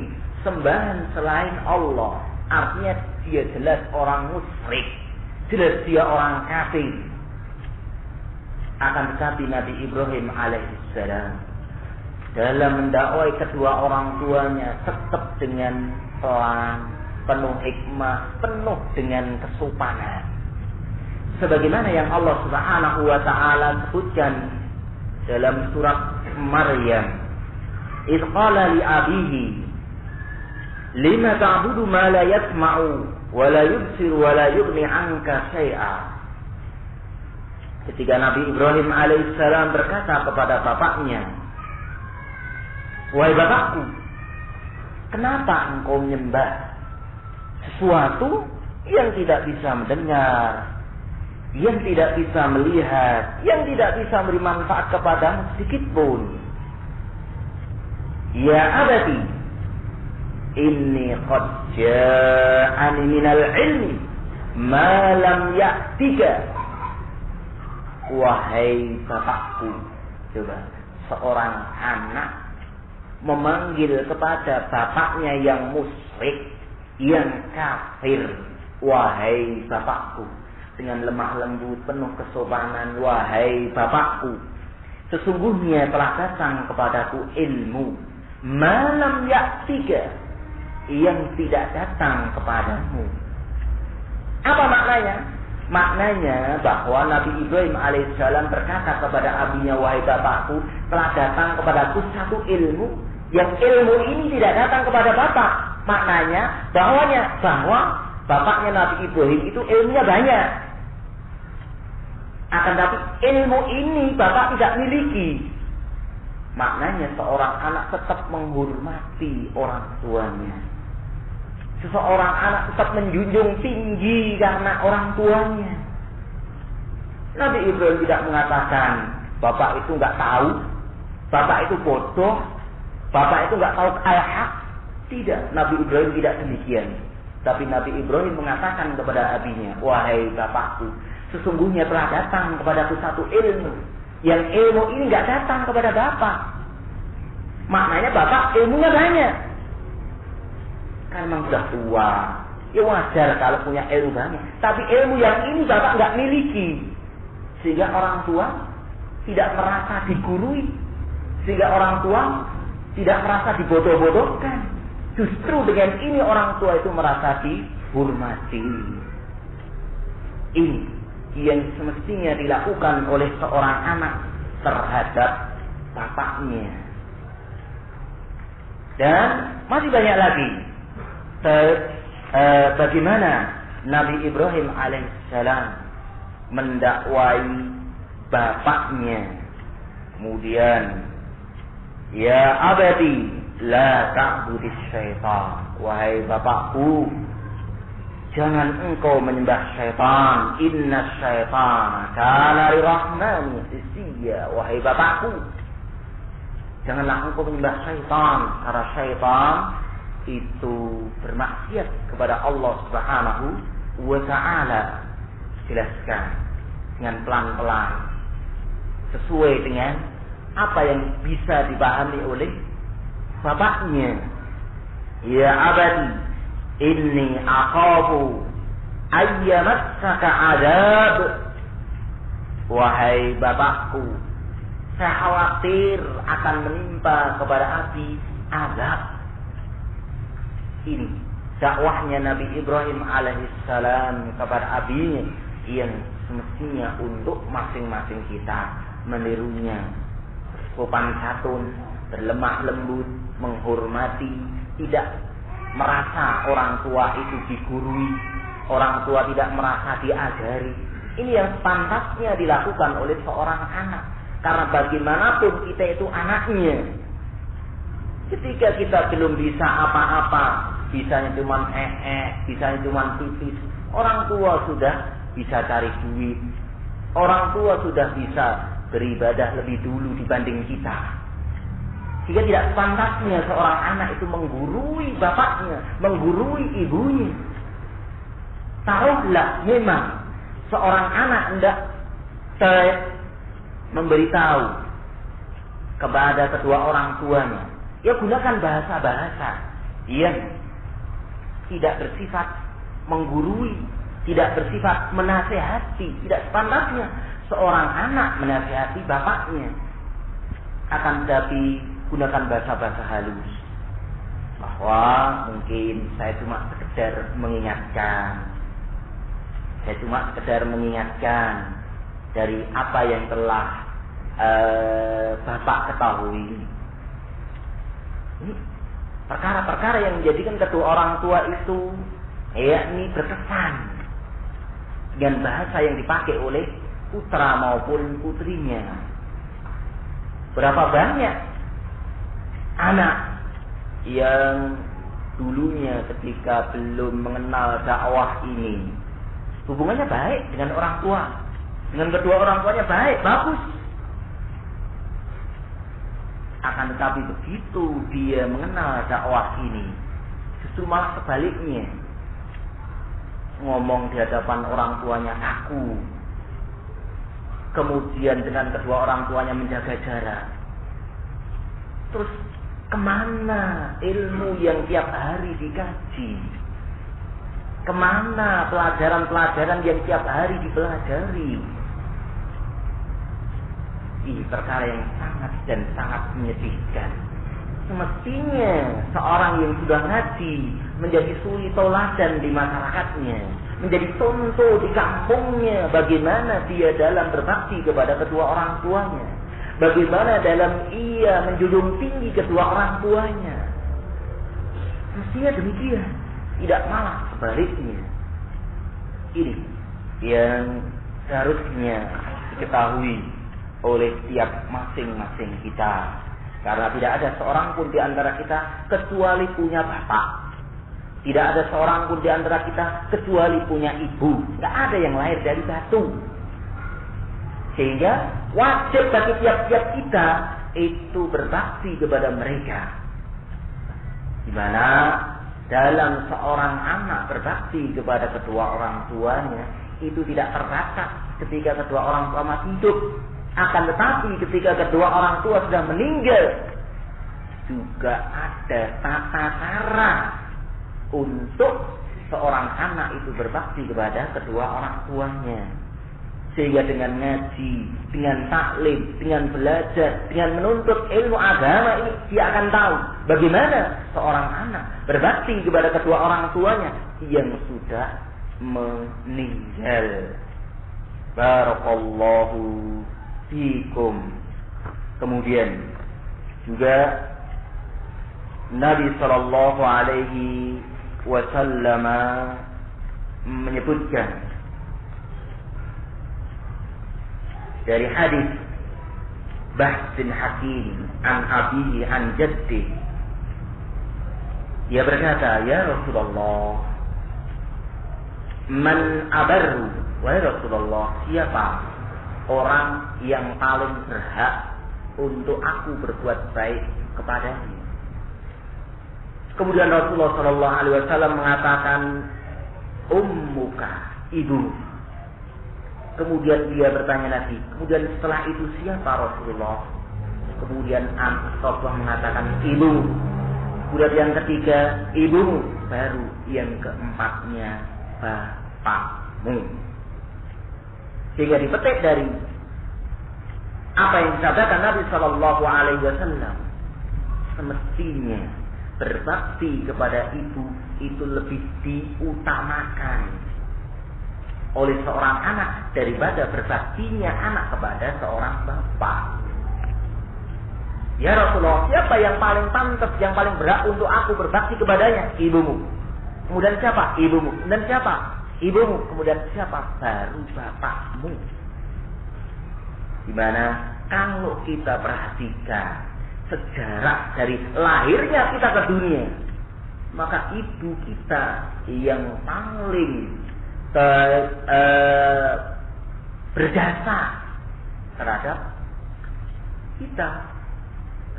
sembahan selain Allah. Artinya dia jelas orang musyrik, jelas dia orang kafir. Akan tetapi Nabi Ibrahim alaihissalam dalam mendakwai kedua orang tuanya tetap dengan pelan, penuh hikmah, penuh dengan kesopanan. Sebagaimana yang Allah Subhanahu wa taala sebutkan dalam surat Maryam, "Idz qala li abihi lima ta'budu ma la yasma'u wa la yubsiru wa la yughni 'anka syai'a." Ketika Nabi Ibrahim alaihissalam berkata kepada bapaknya, "Wahai bapakku, kenapa engkau menyembah sesuatu yang tidak bisa mendengar, yang tidak bisa melihat, yang tidak bisa memberi manfaat kepadamu sedikit pun? Ya abati, inni qad ja'ani minal ilmi ma lam ya'tika." Wahai bapakku, coba seorang anak memanggil kepada bapaknya yang musyrik, yang kafir, "Wahai bapakku," dengan lemah lembut, penuh kesopanan, "Wahai bapakku, sesungguhnya telah datang kepadaku ilmu malam ya'tika, yang tidak datang kepadamu." Apa maknanya? Maknanya bahwa Nabi Ibrahim alaihissalam berkata kepada abinya, "Wahai bapakku, telah datang kepadaku satu ilmu, yang ilmu ini tidak datang kepada bapak." Maknanya bahwa bapaknya Nabi Ibrahim itu ilmunya banyak, akan tapi ilmu ini bapak tidak miliki. Maknanya seorang anak tetap menghormati orang tuanya. Seseorang anak tetap menjunjung tinggi karena orang tuanya. Nabi Ibrahim tidak mengatakan bapak itu nggak tahu, bapak itu bodoh, bapak itu nggak tahu al-haq. Tidak, Nabi Ibrahim tidak demikian. Tapi Nabi Ibrahim mengatakan kepada abinya, "Wahai bapakku, sesungguhnya telah datang kepadaku satu ilmu, yang ilmu ini nggak datang kepada bapak." Maknanya bapak ilmunya banyak. Kan memang sudah tua. Ya wajar kalau punya ilmu banyak. Tapi ilmu yang ini bapak nggak miliki. Sehingga orang tua tidak merasa digurui. Sehingga orang tua tidak merasa dibodoh-bodohkan. Justru dengan ini orang tua itu merasa dihormati. Ini yang semestinya dilakukan oleh seorang anak terhadap bapaknya. Dan masih banyak lagi bagaimana Nabi Ibrahim alaihissalam mendakwai bapaknya. Kemudian, ya abadi la ta'budis syaitan, wahai bapakku, jangan engkau menyembah syaitan. Inna syaitan kana lirahmani isiya, wahai bapakku, janganlah engkau menyembah syaitan, karena syaitan itu bermaksiat kepada Allah Subhanahu wa ta'ala. Jelaskan dengan pelan-pelan sesuai dengan apa yang bisa dipahami oleh bapaknya. Ya abadi inni akhafu ayyamassaka adab, wahai bapakku, saya khawatir akan menimpa kepada api azab. Ini dakwahnya Nabi Ibrahim alaihissalam kepada abinya yang semestinya untuk masing-masing kita menirunya. Sopan santun, berlemah lembut, menghormati, tidak merasa orang tua itu digurui, orang tua tidak merasa diajari. Ini yang pantasnya dilakukan oleh seorang anak. Karena bagaimanapun kita itu anaknya. Ketika kita belum bisa apa-apa, bisanya cuma bisanya cuma pipis, orang tua sudah bisa cari duit, orang tua sudah bisa beribadah lebih dulu dibanding kita. Jika tidak pantasnya seorang anak itu menggurui bapaknya, menggurui ibunya. Taruhlah memang seorang anak hendak memberitahu kepada kedua orang tuanya, ya gunakan bahasa-bahasa yang tidak bersifat menggurui, tidak bersifat menasehati. Tidak sepantasnya seorang anak menasehati bapaknya. Akan tetapi gunakan bahasa-bahasa halus, bahwa mungkin saya cuma sekedar mengingatkan, dari apa yang telah bapak ketahui. Ini perkara-perkara yang menjadikan kedua orang tua itu yakni berkesan dengan bahasa yang dipakai oleh putra maupun putrinya. Berapa banyak anak yang dulunya ketika belum mengenal dakwah ini hubungannya baik dengan orang tua, dengan kedua orang tuanya baik, bagus. Akan tetapi begitu dia mengenal dakwah ini, justru malah sebaliknya, ngomong di hadapan orang tuanya kaku, kemudian dengan kedua orang tuanya menjaga jarak. Terus kemana ilmu yang tiap hari dikaji? Kemana pelajaran-pelajaran yang tiap hari dipelajari? Ini perkara yang sangat dan sangat menyedihkan. Semestinya seorang yang sudah ngaji menjadi suri toladan di masyarakatnya, menjadi contoh di kampungnya, bagaimana dia dalam berbakti kepada kedua orang tuanya, bagaimana dalam ia menjunjung tinggi kedua orang tuanya. Mestinya demikian, tidak malah sebaliknya. Ini yang seharusnya diketahui oleh setiap masing-masing kita. Karena tidak ada seorang pun di antara kita kecuali punya bapak. Tidak ada seorang pun di antara kita kecuali punya ibu. Tidak ada yang lahir dari batu. Sehingga wajib bagi tiap-tiap kita itu berbakti kepada mereka. Di mana dalam seorang anak berbakti kepada kedua orang tuanya itu tidak terbatas ketika kedua orang tua masih hidup. Akan tetapi ketika kedua orang tua sudah meninggal, juga ada tata cara untuk seorang anak itu berbakti kepada kedua orang tuanya. Sehingga dengan ngaji, dengan taklim, dengan belajar, dengan menuntut ilmu agama ini, dia akan tahu bagaimana seorang anak berbakti kepada kedua orang tuanya yang sudah meninggal. Barakallahu fikum. Kemudian juga Nabi sallallahu alaihi wasallam menyebutkan dari hadis Bahs bin Hakim an abihi an jaddi, dia berkata, ya Rasulullah, man abarru, wahai Rasulullah, siapa orang yang paling berhak untuk aku berbuat baik kepadanya? Kemudian Rasulullah sallallahu alaihi wasallam mengatakan, ummuka, ibu. Kemudian dia bertanya lagi, kemudian setelah itu siapa Rasulullah? Kemudian Rasulullah mengatakan ibu. Kemudian yang ketiga ibu, baru yang keempatnya bapakmu. Sehingga dipetik dari apa yang disabdakan Nabi Sallallahu Alaihi Wasallam, semestinya berbakti kepada ibu itu lebih diutamakan oleh seorang anak daripada berbaktinya anak kepada seorang bapak. Ya Rasulullah, siapa yang paling pantas, yang paling berhak untuk aku berbakti kepadanya? Ibumu. Kemudian siapa? Ibumu. Kemudian siapa? Ibumu. Kemudian siapa? Baru bapakmu. Dimana kalau kita perhatikan sejarah dari lahirnya kita ke dunia, maka ibu kita yang paling berjasa terhadap kita,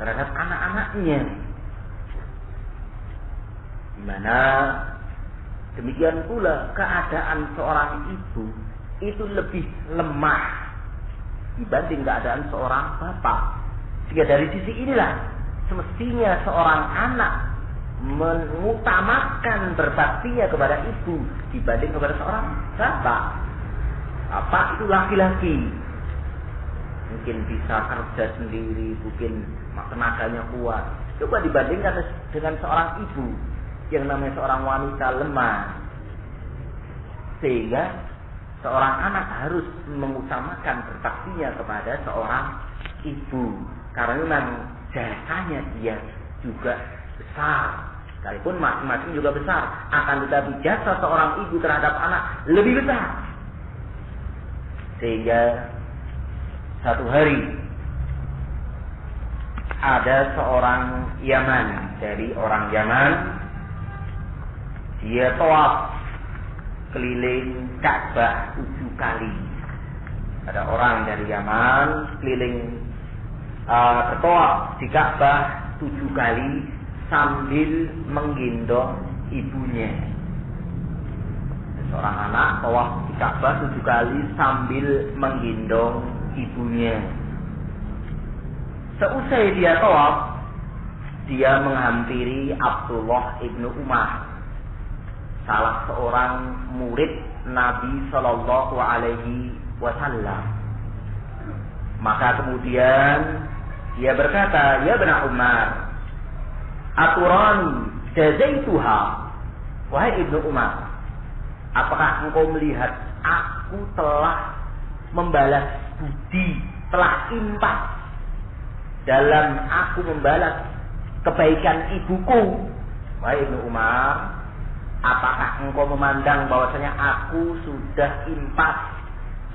terhadap anak-anaknya. Dimana demikian pula keadaan seorang ibu itu lebih lemah dibanding keadaan seorang bapak. Sehingga dari sisi inilah semestinya seorang anak mengutamakan berbaktinya kepada ibu dibanding kepada seorang bapak. Bapak itu laki-laki, mungkin bisa kerja sendiri, mungkin tenaganya kuat. Coba dibandingkan dengan seorang ibu yang namanya seorang wanita lemah. Sehingga seorang anak harus mengutamakan berbaktinya kepada seorang ibu, karena memang jasanya dia juga besar. Sekalipun masing-masing juga besar, akan tetapi jasa seorang ibu terhadap anak lebih besar. Sehingga satu hari ada seorang Yaman, dari orang Yaman, dia tawaf keliling Ka'bah 7 kali. Ada orang dari Yaman keliling bertawaf di Ka'bah 7 kali sambil menggendong ibunya. Seorang anak tawaf di Ka'bah 7 kali sambil menggendong ibunya. Seusai dia tawaf, dia menghampiri Abdullah ibnu Umar, salah seorang murid Nabi Sallallahu Alaihi Wasallam. Maka kemudian dia berkata, ya Ibnu Umar, aturani jazaituha, wahai Ibnu Umar, apakah engkau melihat aku telah membalas budi, telah impas dalam aku membalas kebaikan ibuku? Wahai Ibnu Umar, apakah engkau memandang bahwasanya aku sudah impas,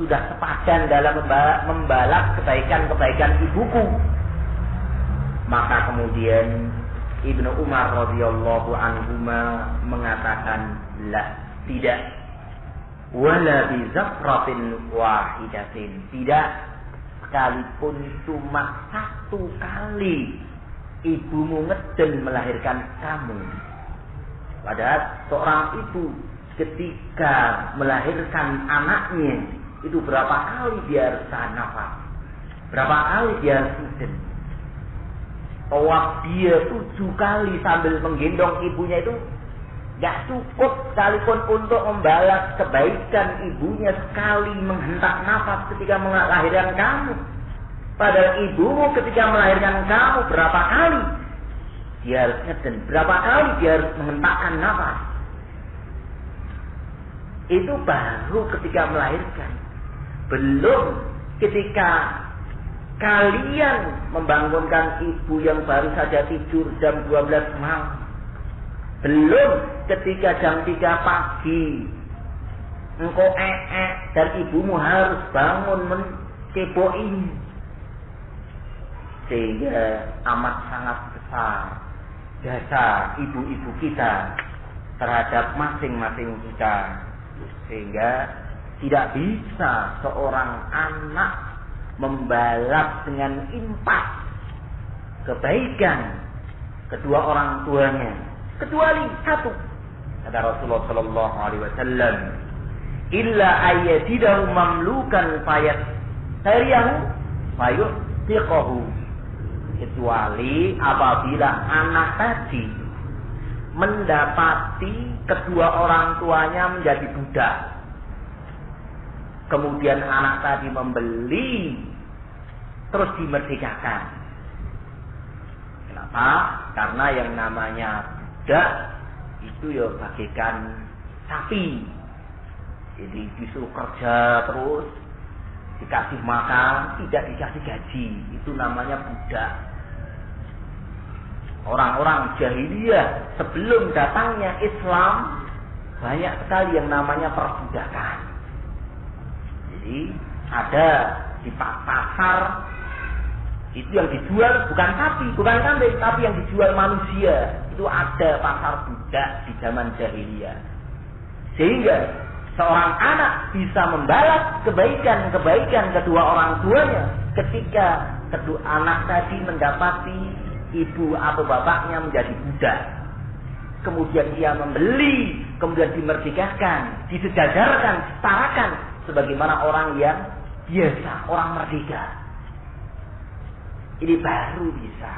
sudah sepadan dalam membalas kebaikan-kebaikan ibuku? Maka kemudian Ibnu Umar radhiyallahu anhuma mengatakan, la, tidak. Wala bi zafratin wahidatin, tidak, sekalipun cuma 1 kali ibumu ngeden melahirkan kamu. Padahal seorang ibu ketika melahirkan anaknya itu berapa kali dia harus tahan nafas, berapa kali dia harus ngeden. tawaf dia 7 kali sambil menggendong ibunya itu gak cukup sekalipun untuk membalas kebaikan ibunya sekali menghentak nafas ketika melahirkan kamu. Padahal ibumu ketika melahirkan kamu berapa kali dia harus ngeden, berapa kali dia harus menghentakkan nafas. Itu baru ketika melahirkan. Belum ketika kalian membangunkan ibu yang baru saja tidur jam 12 malam. Belum ketika jam 3 pagi engkau dan ibumu harus bangun mencepoin. Sehingga amat sangat besar jasa ibu-ibu kita terhadap masing-masing kita. Sehingga tidak bisa seorang anak membalas dengan impak kebaikan kedua orang tuanya kecuali satu, kata Rasulullah sallallahu alaihi wasallam, illa ayyadidahu mamlukan fayat tariyahu fayutiqahu, kecuali apabila anak tadi mendapati kedua orang tuanya menjadi budak, kemudian anak tadi membeli terus dimerdekakan. Kenapa? Karena yang namanya budak itu ya bagaikan sapi, jadi disuruh kerja terus, dikasih makan, tidak dikasih gaji, itu namanya budak. Orang-orang jahiliyah sebelum datangnya Islam banyak sekali yang namanya perbudakan. Jadi ada di pasar itu yang dijual bukan sapi, bukan kambing, tapi yang dijual manusia. Itu ada pasar budak di zaman jahiliyah. Sehingga seorang anak bisa membalas kebaikan-kebaikan kedua orang tuanya ketika kedua anak tadi mendapati ibu atau bapaknya menjadi budak. Kemudian ia membeli, kemudian dimerdekakan, disejajarkan, disetarakan sebagaimana orang yang biasa, orang merdeka. Ini baru bisa.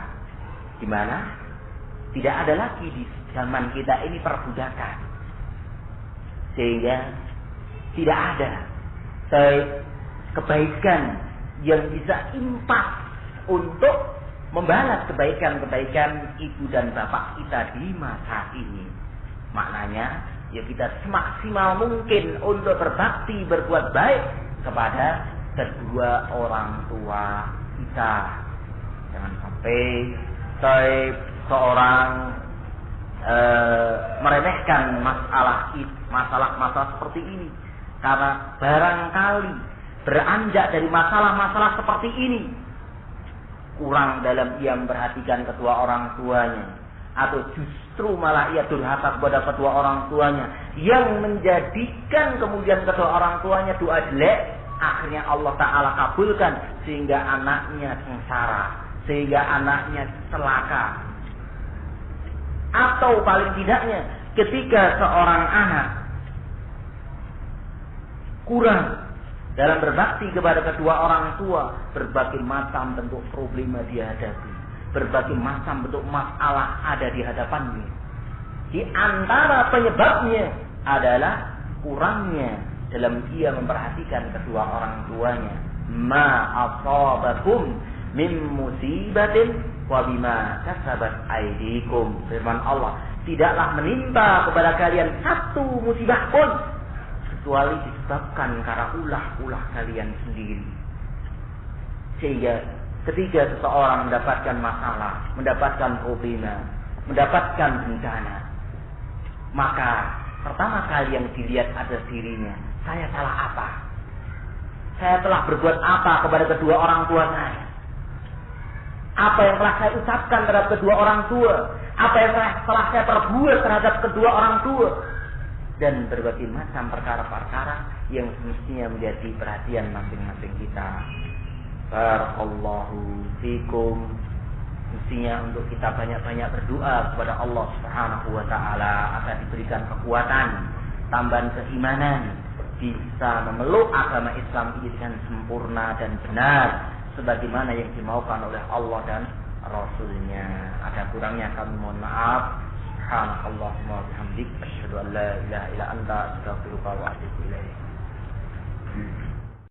Di mana? Tidak ada lagi di zaman kita ini perbudakan. Sehingga tidak ada kebaikan yang bisa impak untuk membalas kebaikan-kebaikan ibu dan bapak kita di masa ini. Maknanya, ya kita semaksimal mungkin untuk berbakti, berbuat baik kepada kedua orang tua kita. Jangan sampai seorang meremehkan masalah seperti ini. Karena barangkali beranjak dari masalah-masalah seperti ini kurang dalam ia memperhatikan kedua orang tuanya, atau justru malah ia durhaka kepada kedua orang tuanya yang menjadikan kemudian kedua orang tuanya doa jelek, akhirnya Allah Ta'ala kabulkan sehingga anaknya sengsara, sehingga anaknya celaka. Atau paling tidaknya ketika seorang anak kurang dalam berbakti kepada kedua orang tua, berbagai macam bentuk problema dia hadapi, berbagai macam bentuk masalah ada di hadapannya. Di antara penyebabnya adalah kurangnya dalam dia memperhatikan kedua orang tuanya. Ma asabakum min musibatin wa bima kasabat aydikum. Firman Allah, tidaklah menimpa kepada kalian satu musibah pun kecuali disebabkan karena ulah-ulah kalian sendiri. Sehingga ketika seseorang mendapatkan masalah, mendapatkan problema, mendapatkan bencana, maka pertama kali yang dilihat ada dirinya. Saya salah apa? Saya telah berbuat apa kepada kedua orang tua saya? Apa yang telah saya ucapkan terhadap kedua orang tua? Apa yang telah saya perbuat terhadap kedua orang tua? Dan berbagai macam perkara-perkara yang semestinya menjadi perhatian masing-masing kita. Barakallahu fikum. Mestinya untuk kita banyak-banyak berdoa kepada Allah Subhanahu wa Ta'ala agar diberikan kekuatan, tambahan keimanan, bisa memeluk agama Islam ini dengan sempurna dan benar sebagaimana yang dimaukan oleh Allah dan Rasulnya. Ada kurangnya kami mohon maaf. Subhanakallahumma wa bihamdik asyhadu an la ilaha illa anta astaghfiruka wa atubu ilaik.